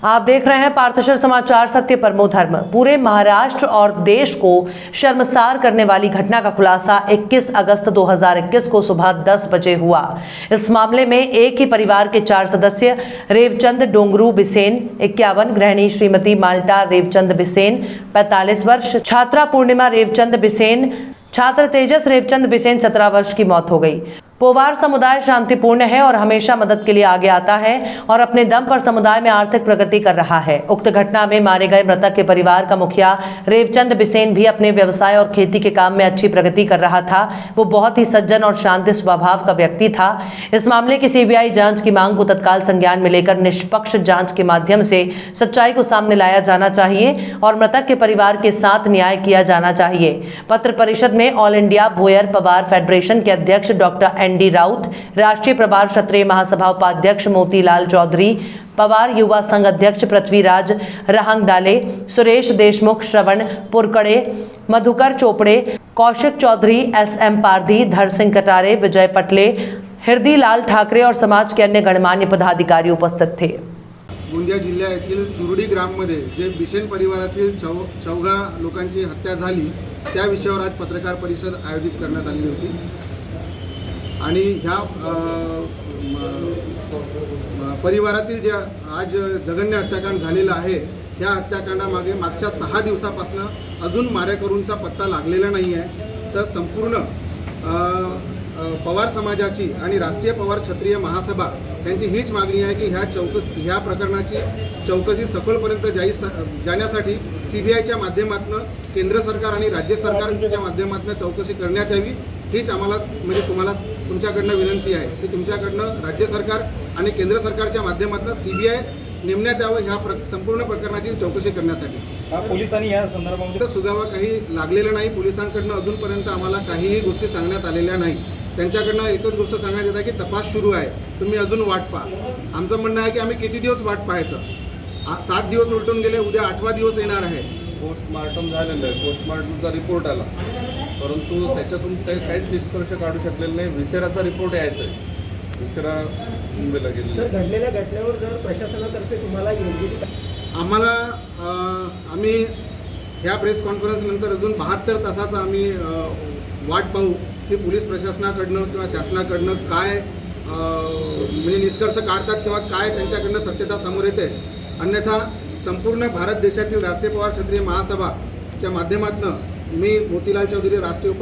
आप देख रहे हैं पार्थशर समाचार, सत्य परमो धर्म। पूरे महाराष्ट्र और देश को शर्मसार करने वाली घटना का खुलासा 21 अगस्त 2021 को सुबह 10 बजे हुआ। इस मामले में एक ही परिवार के 4 सदस्य रेवचंद डोंगरू बिसेन 51, गृहिणी श्रीमती माल्टा रेवचंद बिसेन 45 वर्ष, छात्रा पूर्णिमा रेवचंद बिसेन, छात्र तेजस रेवचंद बिसेन 17 वर्ष की मौत हो गई। पोवार समुदाय शांतिपूर्ण है और हमेशा मदद के लिए आगे आता है और अपने दम पर समुदाय में आर्थिक प्रगति कर रहा है। उक्त घटना में मारे गए मृतक के परिवार का मुखिया रेवचंद बिसेन भी अपने व्यवसाय और खेती के काम में अच्छी प्रगति कर रहा था। वो बहुत ही सज्जन और शांति स्वभाव का व्यक्ति था। इस मामले की सीबीआई जांच की मांग को तत्काल संज्ञान में लेकर निष्पक्ष जांच के माध्यम से सच्चाई को सामने लाया जाना चाहिए और मृतक के परिवार के साथ न्याय किया जाना चाहिए। पत्र परिषद में All India Bhoyar Pawar federation के अध्यक्ष डॉक्टर डी राउत, राष्ट्रीय प्रभार क्षत्रिय महासभा उपाध्यक्ष मोतीलाल चौधरी, पवार युवा संघ अध्यक्ष पृथ्वीराज रहंगडाले, सुरेश देशमुख, श्रवण पुरकड़े, मधुकर चोपड़े, कौशिक चौधरी, SM पारधी, धर सिंह कटारे, विजय पटले, हृदय लाल ठाकरे और समाज के अन्य गणमान्य पदाधिकारी उपस्थित थे। गोंदिया जिल्ह्यातील चुरुडी ग्राममध्ये जे बिसेन परिवारातील चौघा लोकांची हत्या झाली त्या विषयावर आज पत्रकार परिषद आयोजित करण्यात आली होती आणि ह्या परिवारातील जे आज जघन्य हत्याकांड झालेलं आहे ह्या हत्याकांडामागे मागच्या 6 दिवसापासून अजून मारेकरूंचा पत्ता लागलेला नाही आहे। तर संपूर्ण पवार समाजाची आणि राष्ट्रीय पवार क्षत्रिय महासभा यांची हीच मागणी आहे की ह्या प्रकरणाची चौकशी सखोलपर्यंत जाण्यासाठी सीबीआयच्या माध्यमातून केंद्र सरकार आणि राज्य सरकारच्या माध्यमातून चौकशी करण्यात यावी। हीच आम्हाला म्हणजे तुमच्याकडनं विनंती आहे की तुमच्याकडनं राज्य सरकार आणि केंद्र सरकारच्या माध्यमातून सीबीआय नेमण्यात यावं ह्या संपूर्ण प्रकरणाची चौकशी करण्यासाठी। पोलिसांनी या संदर्भामध्ये सुगावा काही लागलेला नाही। पोलिसांकडनं अजूनपर्यंत आम्हाला काहीही गोष्टी सांगण्यात आलेल्या नाही। त्यांच्याकडनं एकच गोष्ट सांगण्यात येत आहे की तपास सुरू आहे, तुम्ही अजून वाट पहा। आमचं म्हणणं आहे की आम्ही किती दिवस वाट पाहायचं? 7 दिवस उलटून गेले, उद्या 8वा दिवस येणार आहे। पोस्टमार्टम झालेलं आहे, पोस्टमार्टमचा रिपोर्ट आला, परंतु त्याच्यातून काहीच निष्कर्ष काढू शकलेलं नाही। विसेराचा रिपोर्ट यायचा आहे, विसेरा मुंबईला गेलेला। घडलेल्या घटनेवर जर प्रशासनातर्फे तुम्हाला योग्य आम्हाला आम्ही ह्या प्रेस कॉन्फरन्स नंतर अजून 72 तासाचा आम्ही वाट पाहू की पोलीस प्रशासनाकडनं किंवा शासनाकडनं काय म्हणजे निष्कर्ष काढतात किंवा काय त्यांच्याकडनं सत्यता समोर येते। अन्यथा संपूर्ण भारत देशातील राष्ट्रीय पवार क्षत्रिय महासभाच्या माध्यमातून मी मोतीलाल चौधरी राष्ट्रीय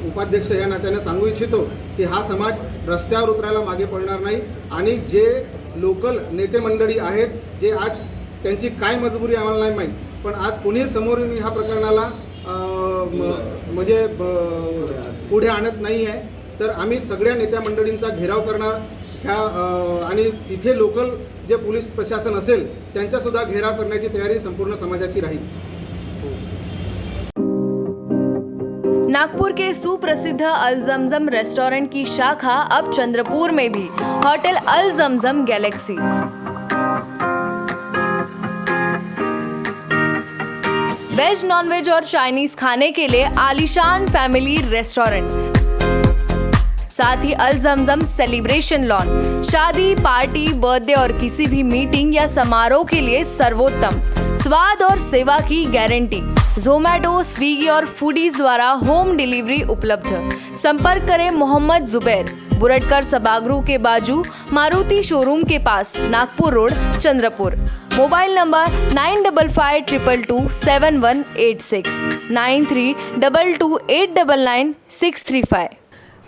उपाध्यक्ष या नात्याने सांगू इच्छितो की हा समाज रस्त्यावर उतरायला मागे पडणार नाही आणि जे लोकल नेते मंडळी आहेत जे आज त्यांची काय मजबुरी आम्हाला नाही माहीत, पण आज कोणी समोर ह्या प्रकरणाला म्हणजे पुढे आणत नाही आहे, तर आम्ही सगळ्या नेत्या मंडळींचा घेराव करणार ह्या आणि तिथे लोकल जे पोलीस प्रशासन असेल त्यांचासुद्धा घेराव करण्याची तयारी संपूर्ण समाजाची राहील। नागपुर के सुप्रसिद्ध अल जमजम रेस्टोरेंट की शाखा अब चंद्रपुर में भी, होटल अल जमजम गैलेक्सी। वेज, नॉनवेज और चाइनीज खाने के लिए आलीशान फैमिली रेस्टोरेंट, साथ ही अल जमजम सेलिब्रेशन लॉन, शादी, पार्टी, बर्थडे और किसी भी मीटिंग या समारोह के लिए सर्वोत्तम स्वाद और सेवा की गारंटी। ज़ोमैटो, स्विगी और फूडीज द्वारा होम डिलीवरी उपलब्ध। संपर्क करें मोहम्मद जुबैर, बुरटकर सभागृह के बाजू, मारुति शोरूम के पास, Nagpur road, Chandrapur. Mobile number 9552227186 9322899635।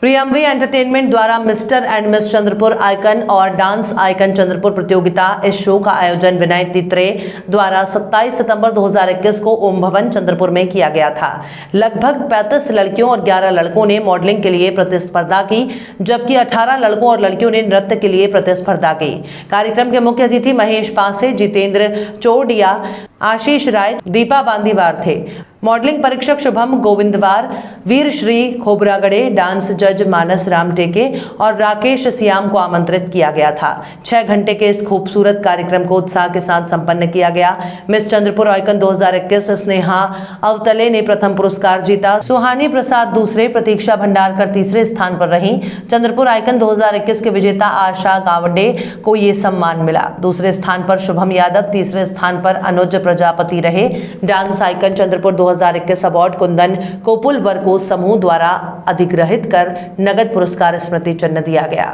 Priyamvi entertainment द्वारा mister and miss Chandrapur icon और डांस आइकन चंद्रपुर प्रतियोगिता, इस शो का आयोजन विनय तित्रे द्वारा 27 सितंबर 2021 को ओम भवन चंद्रपुर में किया गया था। लगभग 35 लड़कियों और 11 लड़कों ने मॉडलिंग के लिए प्रतिस्पर्धा की, जबकि 18 लड़कों और लड़कियों ने नृत्य के लिए प्रतिस्पर्धा की। कार्यक्रम के मुख्य अतिथि महेश पासे, जितेंद्र चोरडिया, आशीष राय, दीपा बांदीवार थे। मॉडलिंग परीक्षक शुभम गोविंदवार, वीर श्री खोबरागड़े, डांस जज मानस राम टेके और राकेश सियाम को आमंत्रित किया गया था। 6 घंटे के इस खूबसूरत कार्यक्रम को उत्साह के साथ संपन्न किया गया। मिस चंद्रपुर आइकन 2021 स्नेहा अवतले ने प्रथम पुरस्कार जीता। सुहानी प्रसाद दूसरे, प्रतीक्षा भंडारकर तीसरे स्थान पर रहीं। चंद्रपुर आइकन 2021 के विजेता आशा गावडे को ये सम्मान मिला। दूसरे स्थान पर शुभम यादव, तीसरे स्थान पर अनुज प्रजापति रहे। डांस आइकन चंद्रपुर 2021 अवार्ड कुंदन कोपुलवर को समूह द्वारा अधिग्रहित कर नगद पुरस्कार स्मृति चिन्ह दिया गया।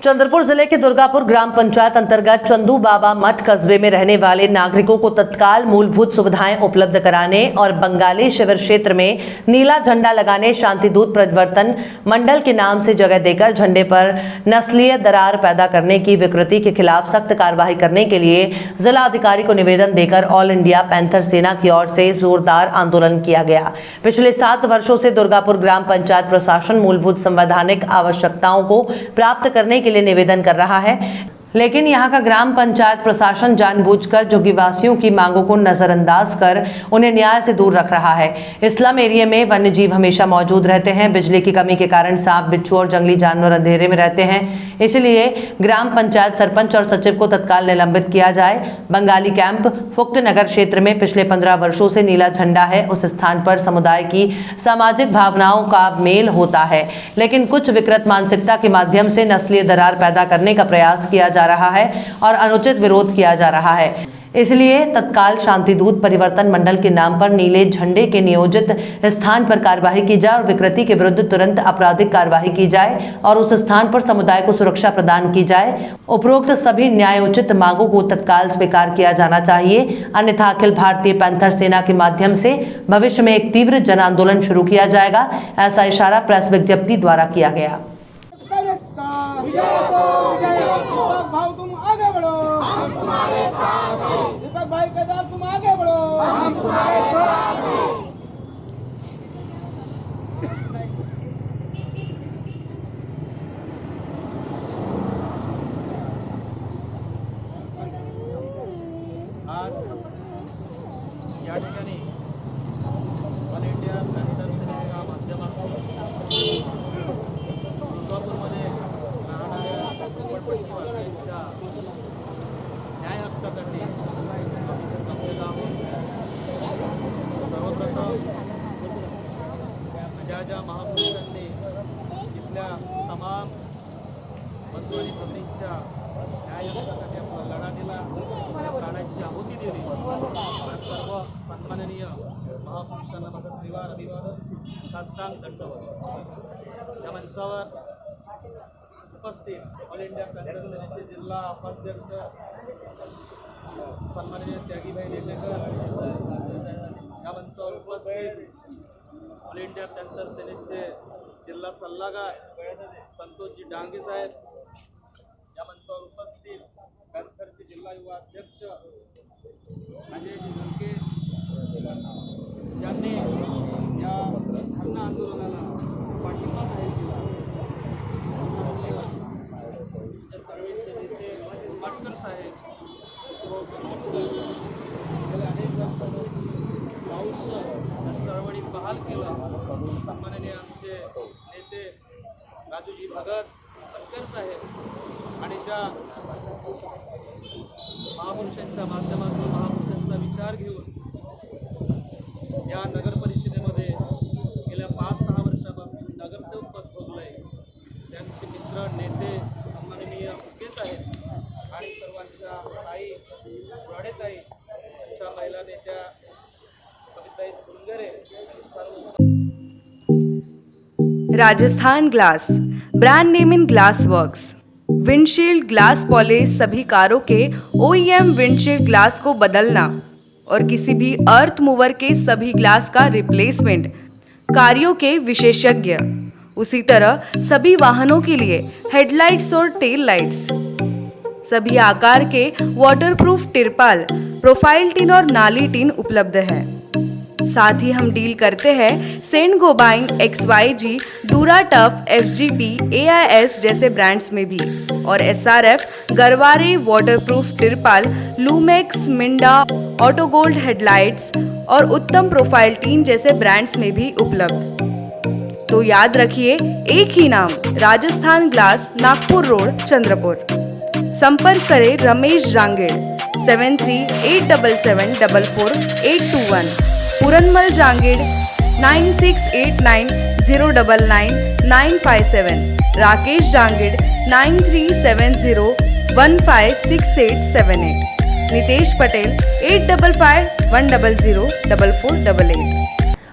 चंद्रपुर जिले के दुर्गापुर ग्राम पंचायत अंतर्गत चंदू बाबा मठ कस्बे में रहने वाले नागरिकों को तत्काल मूलभूत सुविधाएं उपलब्ध कराने और बंगाली शिविर क्षेत्र में नीला झंडा लगाने शांतिदूत परिवर्तन मंडल के नाम से जगह देकर झंडे पर नस्लीय दरार पैदा करने की विकृति के खिलाफ सख्त कार्रवाई करने के लिए जिला अधिकारी को निवेदन देकर ऑल इंडिया पैंथर सेना की ओर से जोरदार आंदोलन किया गया। पिछले 7 वर्षों से दुर्गापुर ग्राम पंचायत प्रशासन मूलभूत संवैधानिक आवश्यकताओं को प्राप्त करने के लिए निवेदन कर रहा है, लेकिन यहां का ग्राम पंचायत प्रशासन जानबूझकर जोगीवासियों की मांगों को नजरअंदाज कर उन्हें न्याय से दूर रख रहा है। इस्लाम एरिया में वन्य जीव हमेशा मौजूद रहते हैं। बिजली की कमी के कारण सांप, बिच्छू और जंगली जानवर अंधेरे में रहते हैं। इसलिए ग्राम पंचायत सरपंच और सचिव को तत्काल निलंबित किया जाए। बंगाली कैंप फुक्त नगर क्षेत्र में पिछले 15 वर्षों से नीला झंडा है। उस स्थान पर समुदाय की सामाजिक भावनाओं का मेल होता है, लेकिन कुछ विकृत मानसिकता के माध्यम से नस्लीय दरार पैदा करने का प्रयास किया जा रहा है और अनुचित विरोध किया जा रहा है। इसलिए तत्काल शांतिदूत परिवर्तन मंडल के नाम पर नीले झंडे के नियोजित स्थान पर कार्यवाही की जाए और विकृति के विरुद्ध तुरंत आपराधिक कार्यवाही की जाए और उस स्थान पर समुदाय को सुरक्षा प्रदान की जाए। उपरोक्त सभी न्यायोचित मांगों को तत्काल स्वीकार किया जाना चाहिए, अन्यथा अखिल भारतीय पैंथर सेना के माध्यम से भविष्य में एक तीव्र जन आंदोलन शुरू किया जाएगा। ऐसा इशारा प्रेस विज्ञप्ति द्वारा किया गया। भाव तुम आगे बढ़ो, हम तुम्हारे साथ हैं। दीपक भाई केदार तुम आगे बढ़ो, हम तुम्हारे साथ हैं। आज या ठिकाणी ऑल इंडिया पैंथर सेनेच्या माध्यमातून दुर्गापूरमध्ये राहणाऱ्या झोपडपट्टीवासियांच्या न्याय हक्कासाठी जमलेलो आहोत। सर्वप्रथम ज्या महापुरुषांनी इथल्या तमाम बंधू आणि भगिनींच्या न्याय हक्कासाठी आपला लढा दिला, आपल्या प्राणाची आहुती दिली, सर्व सन्माननीय महापुरुषांना माझं त्रिवार अभिवादन, साष्टांग दंडवत। या मंचावर उपस्थित ऑल इंडिया पैंथर सेनेचे जिल्हा उपाध्यक्ष सन्माननीय त्यागीभाई नेटेकर, या मंचावर उपस्थित ऑल इंडिया पैंथर सेनेचे जिल्हा सल्लागार संतोषजी डांगे साहेब, या मंचावर उपस्थित पॅन्थरचे जिल्हा युवा अध्यक्ष अजयजी झलके ज्यांनी या धरणं आंदोलनाला पाठिंबा जाहीर केला. चळवळीचे नेते पाटकर साहेब गेल्या अनेक वर्षांपासून पाऊस चळवळी बहाल केलं. सन्माननीय आमचे नेते राजूजी भगत पाटकर साहेब आणि ज्या महापुरुषांच्या माध्यमातून महापुरुषांचा विचार घेऊन या नगर परिषदेमध्ये गेल्या 5-6 वर्षापासून नगरसेवक पद भोगलंय त्यांचे मित्र नेते सन्माननीय मुकेश आहेत आणि सर्वांच्या ताई रडेताई त्यांच्या महिला नेत्या कविताई सुंदरे आणि सर्व Rajasthan glass, brand name in glass works, windshield glass polish सभी कारों के OEM विंडशील्ड ग्लास को बदलना और किसी भी अर्थ मूवर के सभी ग्लास का रिप्लेसमेंट, कार्यों के विशेषज्ञ। उसी तरह सभी वाहनों के लिए हेडलाइट्स और टेल लाइट्स, सभी आकार के वाटरप्रूफ तिरपाल, प्रोफाइल टिन और नाली टिन उपलब्ध है। साथ ही हम डील करते हैं Saint Gobain, XYG, Dura Tuff, FGP, AIS जैसे ब्रांड्स में भी और SRF, गरवारे वाटरप्रूफ तिरपाल, लूमेक्स, मिंडा, ऑटो गोल्ड हेडलाइट्स और उत्तम प्रोफाइल टीन जैसे ब्रांड्स में भी उपलब्ध। तो याद रखिए एक ही नाम, राजस्थान ग्लास, नागपुर रोड, चंद्रपुर। संपर्क करें रमेश जांगेड़ 7387744821, पूरनमल जांगेड़ 9689099957, राकेश जांगेड़ 9370156878, नितेश पटेल 8551004488।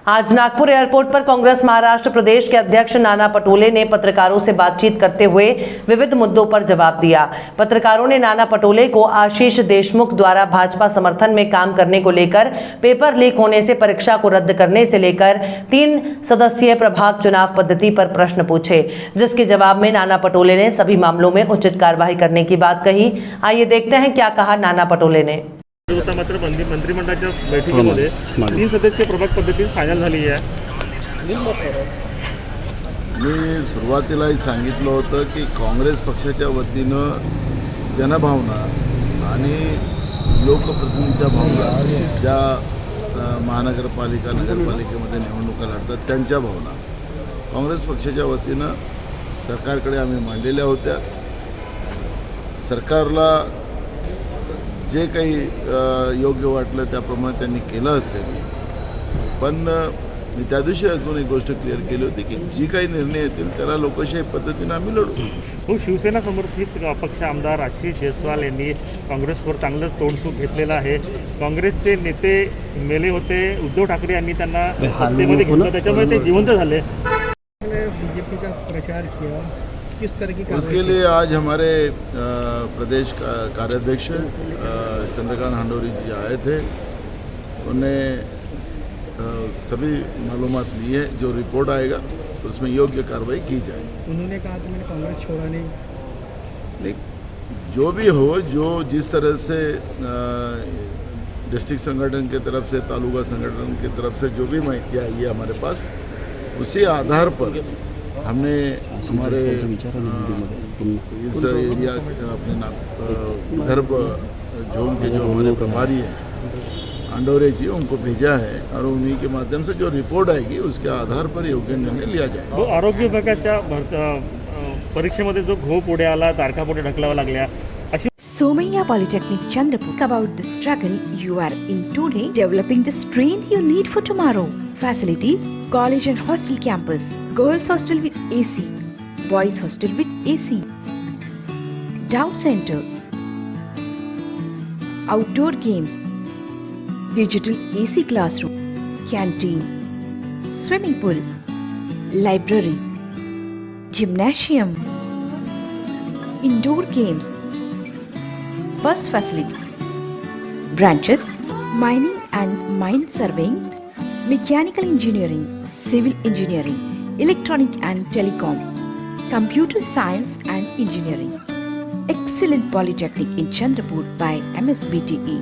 आज नागपुर एयरपोर्ट पर कांग्रेस महाराष्ट्र प्रदेश के अध्यक्ष नाना पटोले ने पत्रकारों से बातचीत करते हुए विविध मुद्दों पर जवाब दिया। पत्रकारों ने नाना पटोले को आशीष देशमुख द्वारा भाजपा समर्थन में काम करने को लेकर, पेपर लीक होने से परीक्षा को रद्द करने से लेकर 3 सदस्यीय प्रभाग चुनाव पद्धति पर प्रश्न पूछे, जिसके जवाब में नाना पटोले ने सभी मामलों में उचित कार्रवाई करने की बात कही। आइए देखते हैं क्या कहा नाना पटोले ने। होता मात्र मंत्रिमंडळाच्या बैठकीमध्ये 3 सदस्य प्रभाग पद्धती फायनल झाली आहे। मी सुरुवातीलाही सांगितलं होतं की काँग्रेस पक्षाच्या वतीनं जनभावना आणि लोकप्रतिनिधीच्या भावना ज्या महानगरपालिका नगरपालिकेमध्ये निवडणुका लढतात त्यांच्या भावना काँग्रेस पक्षाच्या वतीनं सरकारकडे आम्ही मांडलेल्या होत्या। सरकारला जे काही योग्य वाटलं त्याप्रमाणे त्यांनी केलं असेल, पण मी त्या दिवशी अजून एक गोष्ट क्लिअर केली होती की जी काही निर्णय येतील त्याला लोकशाही पद्धतीने आम्ही लढू। हो, शिवसेना समर्थित अपक्ष आमदार आशिष जयस्वाल यांनी काँग्रेसवर चांगलं तोडसूक घेतलेलं आहे। काँग्रेसचे नेते मेले होते, उद्धव ठाकरे यांनी त्यांना सत्तेमध्ये घेतलं, त्याच्यामुळे ते जिवंत झाले। बीजेपी का प्रचार किया, किस तरह की उसके लिए आज हमारे प्रदेश कार्याध्यक्ष चंद्रकांत हांडोरी जी आए थे, उन्हें सभी मालूमात ली है। जो रिपोर्ट आएगा उसमें योग्य कार्रवाई की जाएगी। उन्होंने कहा कि मैंने कांग्रेस छोड़ा नहीं। जो भी हो, जो जिस तरह से डिस्ट्रिक्ट संगठन के तरफ से, तालुका संगठन की तरफ से जो भी माहिती आई है हमारे पास, उसी आधार पर हमने हमारे इस एरिया अपने विदर्भ जोन के जो हमारे प्रभारी हैं अंडोरे जी, उनको भेजा है और उन्हीं के माध्यम से जो रिपोर्ट आएगी उसके आधार पर योग्य निर्णय लिया जाएगा। हो, आरोग्य विभागाच्या परीक्षेमध्ये जो घोळ पुढे आला, तारखा पुढे ढकलाव्या लागल्या, अशी Somaiya Polytechnic Chandrapur. About the struggle you are in today, developing the strength you need for tomorrow. Facilities: college and hostel campus, girls hostel with AC, boys hostel with AC, doubt center, outdoor games, digital AC classroom, canteen, swimming pool, library, gymnasium, indoor games, bus facility, branches: mining and mine surveying, mechanical engineering, civil engineering, electronic and telecom, computer science and engineering, excellent polytechnic in Chandrapur by MSBTE.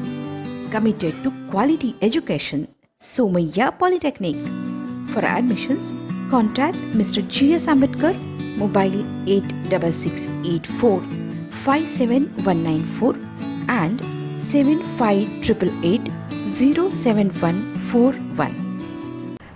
Committed to quality education, Somaiya Polytechnic. For admissions, contact Mr. G.S. Ambedkar, mobile 86684 57194 and 7588 07141.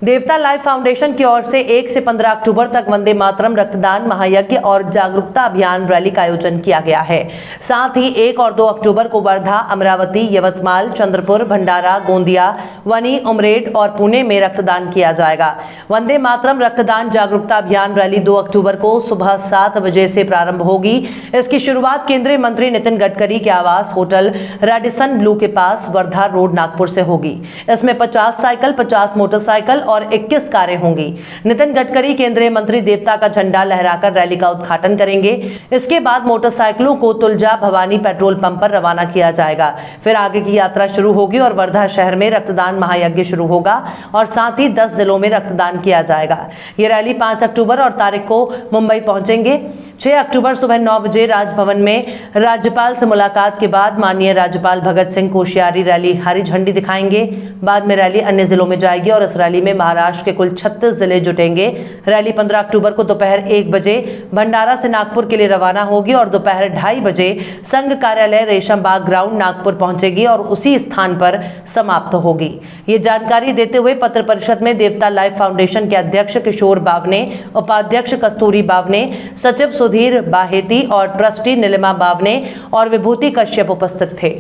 देवता life foundation की or से 1 से 15 अक्टूबर तक वंदे मातरम रक्तदान महायज्ञ और जागरूकता अभियान rally का आयोजन किया गया है। साथ ही 1 और 2 अक्टूबर को वर्धा, अमरावती, यवतमाल, चंद्रपुर, भंडारा, गोंदिया, वनी, उमरेड और पुणे में रक्तदान किया जाएगा। वंदे मातरम रक्तदान जागरूकता अभियान रैली 2 अक्टूबर को सुबह 7 बजे से प्रारंभ होगी। इसकी शुरुआत केंद्रीय मंत्री नितिन गडकरी के आवास होटल रेडिसन ब्लू के पास वर्धा रोड, नागपुर से होगी। इसमें 50 साइकिल, 50 मोटरसाइकिल और 21 कारें होंगी। नितिन गडकरी केंद्रीय मंत्री देवता का झंडा लहराकर रैली का उद्घाटन करेंगे। इसके बाद मोटरसाइकिलों को तुलजा भवानी पेट्रोल पंप पर रवाना किया जाएगा। फिर आगे की यात्रा शुरू होगी और वर्धा शहर में रक्तदान महायज्ञ शुरू होगा और साथ ही 10 जिलों में रक्तदान किया जाएगा। ये रैली 5 अक्टूबर और तारीख को मुंबई पहुंचेंगे। 6 अक्टूबर सुबह 9 बजे राजभवन में राज्यपाल से मुलाकात के बाद माननीय राज्यपाल भगत सिंह कोश्यारी रैली हरी झंडी दिखाएंगे। बाद में रैली अन्य जिलों में जाएगी और इस रैली में महाराष्ट्र के कुल 36 जिले जुटेंगे। रैली 15 अक्टूबर को दोपहर 1 बजे भंडारा से नागपुर के लिए रवाना होगी और दोपहर 2:30 बजे संघ कार्यालय रेशम बाग ग्राउंड नागपुर पहुंचेगी और उसी स्थान पर समाप्त होगी। ये जानकारी देते हुए पत्र परिषद में देवता लाइफ फाउंडेशन के अध्यक्ष किशोर बावने, उपाध्यक्ष कस्तूरी बावने, सचिव सुधीर बाहेती और ट्रस्टी नीलिमा बावने और विभूति कश्यप उपस्थित थे।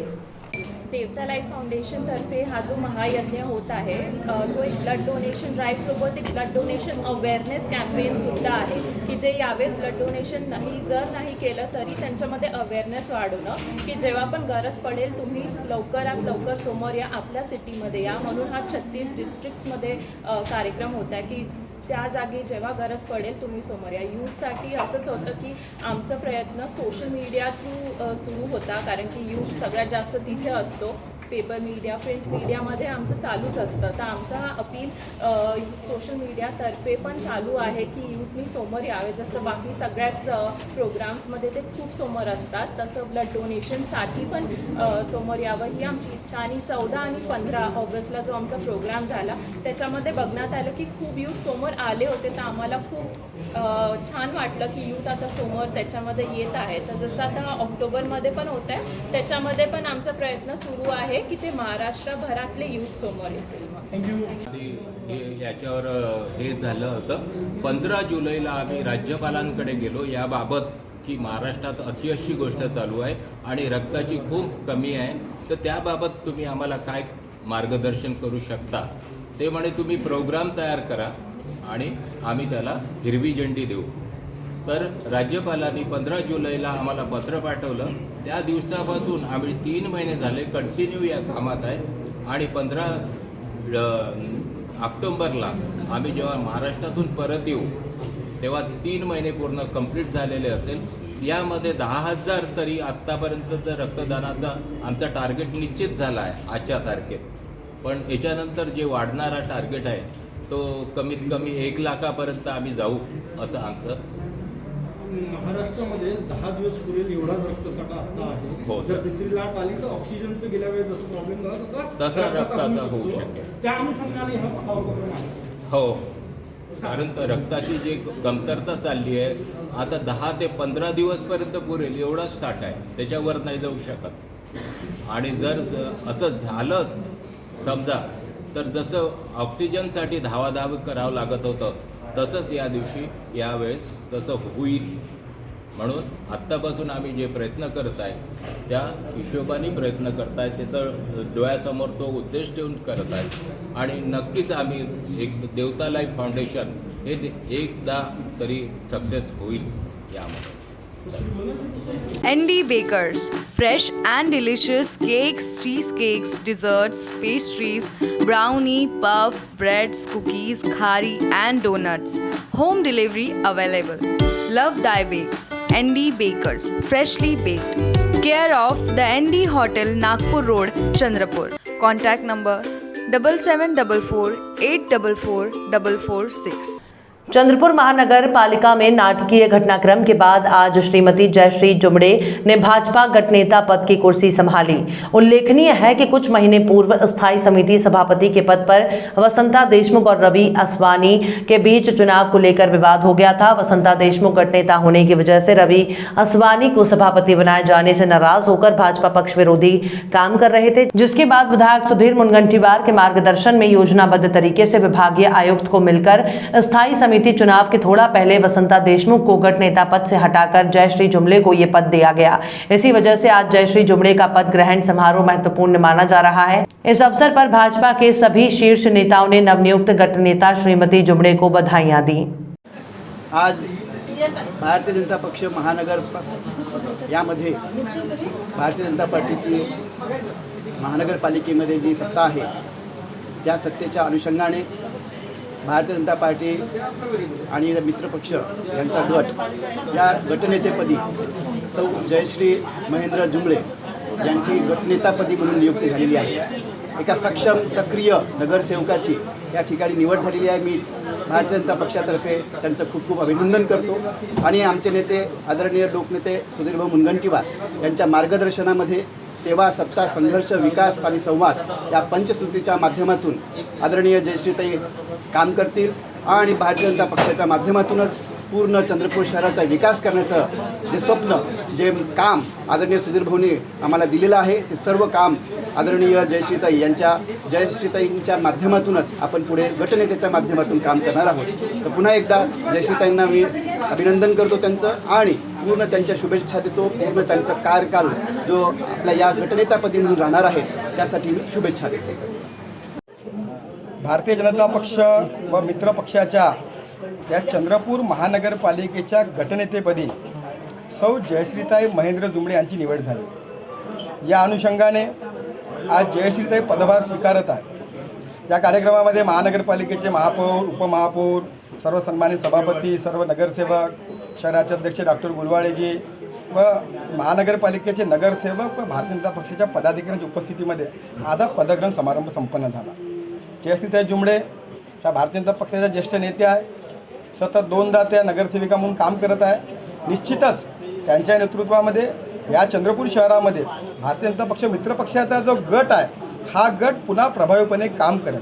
देवता लाईफ फाउंडेशनतर्फे हा जो महायज्ञ होत आहे तो एक ब्लड डोनेशन ड्राईव्ह सोबत एक ब्लड डोनेशन अवेअरनेस कॅम्पेन सुद्धा आहे की जे यावेळेस ब्लड डोनेशन जर नाही केलं तरी त्यांच्यामध्ये अवेअरनेस वाढवणं की जेव्हा पण गरज पडेल तुम्ही लवकरात लवकर समोर या, आपल्या सिटीमध्ये या. म्हणून हा 36 डिस्ट्रिक्ट्समध्ये कार्यक्रम होता आहे की त्या जागी जेव्हा गरज पडेल तुम्ही समोर या. यूथसाठी असंच होतं की आमचा प्रयत्न सोशल मीडिया थ्रू सुरू होता कारण की यूथ सगळ्यात जास्त तिथे असतो. पेपर मीडिया, प्रिंट मीडियामध्ये आमचं चालूच असतं. तर आमचा हा अपील सोशल मीडियातर्फे पण चालू आहे की यूथनी समोर यावे. जसं बाकी सगळ्याच प्रोग्राम्समध्ये ते खूप समोर असतात तसं ब्लड डोनेशनसाठी पण समोर यावं ही आमची इच्छा. आणि 14 आणि 15 ऑगस्टला जो आमचा प्रोग्राम झाला त्याच्यामध्ये बघण्यात आलं की खूप यूथ समोर आले होते. तर आम्हाला खूप छान वाटलं की यूथ आता समोर त्याच्यामध्ये येत आहे. तर जसं आता ऑक्टोबरमध्ये पण होत आहे त्याच्यामध्ये पण आमचा प्रयत्न सुरू आहे की ते महाराष्ट्रभरातले यूथ समोर येतील. याच्यावर हे झालं होतं. 15 जुलैला आम्ही राज्यपालांकडे गेलो याबाबत की महाराष्ट्रात अशी अशी गोष्ट चालू आहे आणि रक्ताची खूप कमी आहे, तर त्याबाबत तुम्ही आम्हाला काय मार्गदर्शन करू शकता. ते म्हणे तुम्ही प्रोग्राम तयार करा आणि आम्ही त्याला हिरवी झेंडी देऊ. तर राज्यपालांनी 15 जुलैला आम्हाला पत्र पाठवलं. त्या दिवसापासून आम्ही 3 महिने झाले कंटिन्यू या कामात आहे आणि 15 ऑक्टोबरला आम्ही जेव्हा महाराष्ट्रातून परत येऊ तेव्हा 3 महिने पूर्ण कंप्लीट झालेले असेल. यामध्ये 10,000 तरी आत्तापर्यंत रक्तदानाचा आमचा टार्गेट निश्चित झाला आहे आजच्या तारखेत. पण याच्यानंतर जे वाढणारा टार्गेट आहे तो कमीत कमी 1 लाखापर्यंत आम्ही जाऊ असं आमचं. महाराष्ट्रामध्ये 10 दिवस पुरेल एवढा रक्तसाठा आता आहे. हो, जर तिसरी लाट आली तर ऑक्सिजनचं गेल्या वेळेस जसं प्रॉब्लेम झाला तसा रक्ताचा होऊ शकेल. त्या अनुषंगाने हा उपक्रम आहे. हो, कारण रक्ताची जी कमतरता चालली आहे आता 10 ते 15 दिवसपर्यंत पुरेल एवढाच साठा आहे, त्याच्यावर नाही जाऊ शकत. आणि जर असं झालंच समजा तर जसं ऑक्सिजनसाठी धावाधाव करावं लागत होतं तसंच या दिवशी यावेळेस तसं होईल. म्हणून आत्तापासून आम्ही जे प्रयत्न करत आहे त्या हिशोबाने प्रयत्न करत आहे. त्याचं डोळ्यासमोर तो उद्देश ठेवून करत आहे आणि नक्कीच आम्ही एक देवता लाईफ फाउंडेशन हे एकदा तरी सक्सेस होईल यामध्ये. ND Bakers, fresh and delicious cakes, cheesecakes, desserts, pastries, brownie, puff, breads, cookies, khari and donuts. Home delivery available. Love Thy Bakes. ND Bakers, freshly baked. Care of the ND Hotel, Nagpur Road, Chandrapur. Contact number 7744 844 446. Chandrapur महानगर पालिका में नाटकीय घटनाक्रम के बाद आज श्रीमती जयश्री जुमड़े ने भाजपा गठनेता पद की कुर्सी संभाली। उल्लेखनीय है कि कुछ महीने पूर्व स्थायी समिति सभापति के पद पर वसंता देशमुख और रवि असवानी के बीच चुनाव को लेकर विवाद हो गया था। वसंता देशमुख गठनेता होने की वजह से रवि असवानी को सभापति बनाए जाने से नाराज होकर भाजपा पक्ष विरोधी काम कर रहे थे, जिसके बाद विधायक सुधीर मुनगंटीवार के मार्गदर्शन में योजनाबद्ध तरीके से विभागीय आयुक्त को मिलकर स्थायी समिति चुनाव के थोड़ा पहले वसंता देशमुख को गठनेता पद से हटाकर जयश्री जुमड़े को ये पद दिया गया। इसी वजह से आज जयश्री जुमड़े का पद ग्रहण समारोह महत्वपूर्ण माना जा रहा है। इस अवसर पर भाजपा के सभी शीर्ष नेताओं ने नवनियुक्त गठनेता श्रीमती जुमड़े को बधाइयां दी। आज भारतीय जनता पक्ष महानगर यामध्ये भारतीय जनता पार्टीची महानगरपालिकेमध्ये जी सत्ता आहे त्या सत्तेच्या अनुषंगाने भारतीय जनता पार्टी आणि मित्रपक्ष यांचा गट या गटनेतेपदी सौ जयश्री महेंद्र जुमड़े यांची गटनेतापदी म्हणून नियुक्ती झालेली आहे। एका सक्षम सक्रिय नगरसेवकाची या ठिकाणी निवड झालेली आहे। मी भारतीय जनता पक्षातर्फे त्यांचं खूप खूप अभिनंदन करतो आणि आमचे नेते आदरणीय लोकनेते सुधीरभाऊ मुनगंटीवार यांच्या मार्गदर्शनामध्ये सेवा, सत्ता, संघर्ष, विकास आणि संवाद या पंचसूत्रीच्या माध्यमातून आदरणीय जयश्रीताई काम करतील आणि भारतीय जनता पक्षाच्या माध्यमातूनच पूर्ण चंद्रपूर शहराचा विकास करण्याचं जे स्वप्न, जे काम आदरणीय सुधीरभाऊंनी आम्हाला दिलेलं आहे ते सर्व काम आदरणीय जयश्रीताईंच्या माध्यमातूनच आपण पुढे गटनेत्याच्या माध्यमातून काम करणार आहोत। तर पुन्हा एकदा जयश्रीताईंना मी अभिनंदन करतो त्यांचं आणि पूर्ण त्यांच्या शुभेच्छा देतो। पूर्ण त्यांचा कार्यकाल जो आपल्या या गटनेतापदी म्हणून राहणार आहे त्यासाठी मी शुभेच्छा देतो। भारतीय जनता पक्ष व मित्र पक्षाच्या या चंद्रपूर महानगरपालिकेच्या गटनेतेपदी सौ जयश्रीताई महेंद्र जुमड़े यांची निवड झाली। या अनुषंगाने आज जयश्रीताई पदभार स्वीकारत आहे। या कार्यक्रमामध्ये महानगरपालिकेचे महापौर, उपमहापौर, सर्व सन्मानित सभापती, सर्व नगरसेवक, शहराचे अध्यक्ष डॉक्टर गुलवाडेजी व महानगरपालिकेचे नगरसेवक व भारतीय जनता पक्षाच्या पदाधिकाऱ्यांच्या उपस्थितीमध्ये आज पदग्रहण समारंभ संपन्न झाला। जयश्रीताई जुमड़े त्या भारतीय जनता पक्षाच्या ज्येष्ठ नेत्या आहे। सतत 2दा त्या नगरसेविका म्हणून काम करत आहे। निश्चितच त्यांच्या नेतृत्वामध्ये या चंद्रपूर शहरामध्ये भारतीय जनता पक्ष मित्रपक्षाचा जो गट आहे हा गट पुन्हा प्रभावीपणे काम करेल।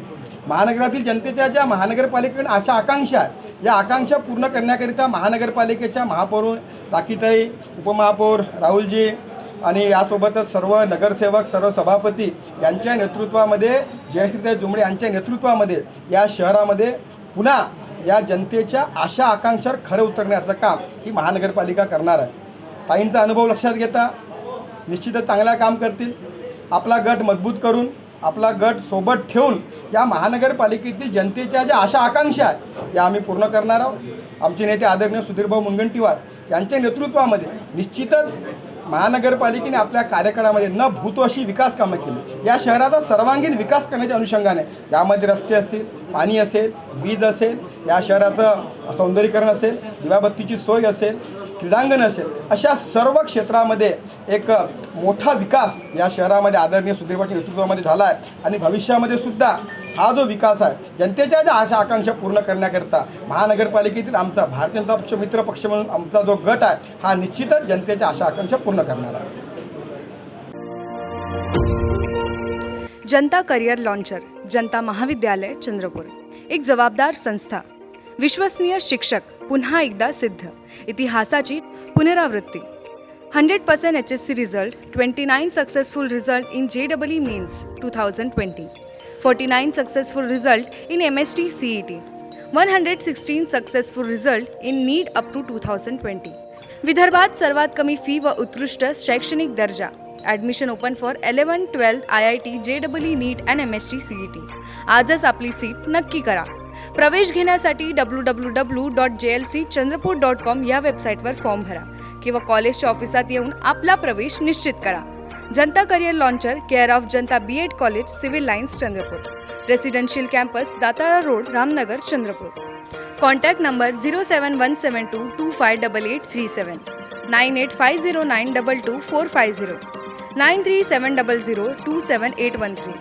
महानगरातील जनतेच्या ज्या महानगरपालिकेकडे अशा आकांक्षा आहेत या आकांक्षा पूर्ण करण्याकरिता महानगरपालिकेच्या महापौर राखीताई, उपमहापौर राहुलजी आणि यासोबतच सर्व नगरसेवक, सर्व सभापती यांच्या नेतृत्वामध्ये जयश्रीताई जुमड़े यांच्या नेतृत्वामध्ये या शहरामध्ये पुन्हा या जनतेच्या आशा आकांक्षावर खरं उतरण्याचं काम ही महानगरपालिका करणार आहे। ताईंचा अनुभव लक्षात घेता निश्चितच चांगला काम करतील। आपला गट मजबूत करून, आपला गट सोबत ठेवून या महानगरपालिकेतील जनतेच्या ज्या आशा आकांक्षा आहेत या आम्ही पूर्ण करणार आहोत। आमचे नेते आदरणीय सुधीरभाऊ मुनगंटीवार यांच्या नेतृत्वामध्ये निश्चितच महानगरपालिकेने आपल्या कार्यकाळामध्ये न भूतो अशी विकास कामं केली। या शहराचा सर्वांगीण विकास करण्याच्या अनुषंगाने यामध्ये रस्ते असतील, पाणी असेल, वीज असेल, या शहराचं सौंदर्यीकरण असेल, दिवाबत्तीची सोय असेल, क्रीडांगण असेल, अशा सर्व क्षेत्रामध्ये एक मोठा विकास या शहरामध्ये आदरणीय सुधीरभाऊच्या नेतृत्वामध्ये झाला आहे आणि भविष्यामध्ये सुद्धा हा जो विकास आहे जनतेच्या ज्या आशा आकांक्षा पूर्ण करण्याकरता महानगरपालिकेतील आमचा भारतीय जनता पक्ष मित्र पक्ष म्हणून आमचा जो गट आहे हा निश्चितच जनतेच्या आशा आकांक्षा पूर्ण करणार आहे। जनता करियर लॉन्चर, जनता महाविद्यालय चंद्रपूर, एक जबाबदार संस्था, विश्वसनीय शिक्षक, पुन्हा एकदा सिद्ध, इतिहासाची पुनरावृत्ती, 100% HSC result, 29 successful result in JEE Mains 2020, 49 successful result in MST CET, 116 successful result in NEET up to 2020. विदर्भात सर्वात कमी फी व उत्कृष्ट शैक्षणिक दर्जा. Admission open for 11-12 IIT JEE NEET and MST CET. आजच आपली सीट नक्की करा. प्रवेश घेण्यासाठी www.jlcchandrapur.com या वेबसाईटवर फॉर्म भरा किंवा कॉलेजच्या ऑफिसात येऊन आपला प्रवेश निश्चित करा. Janata career launcher, care of Janata B.Ed college, civil lines Chandrapur, residential campus, Datara road, Ramnagar, Chandrapur. Contact number 07172258837, 9850922450, 9370027813,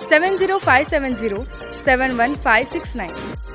70570715569.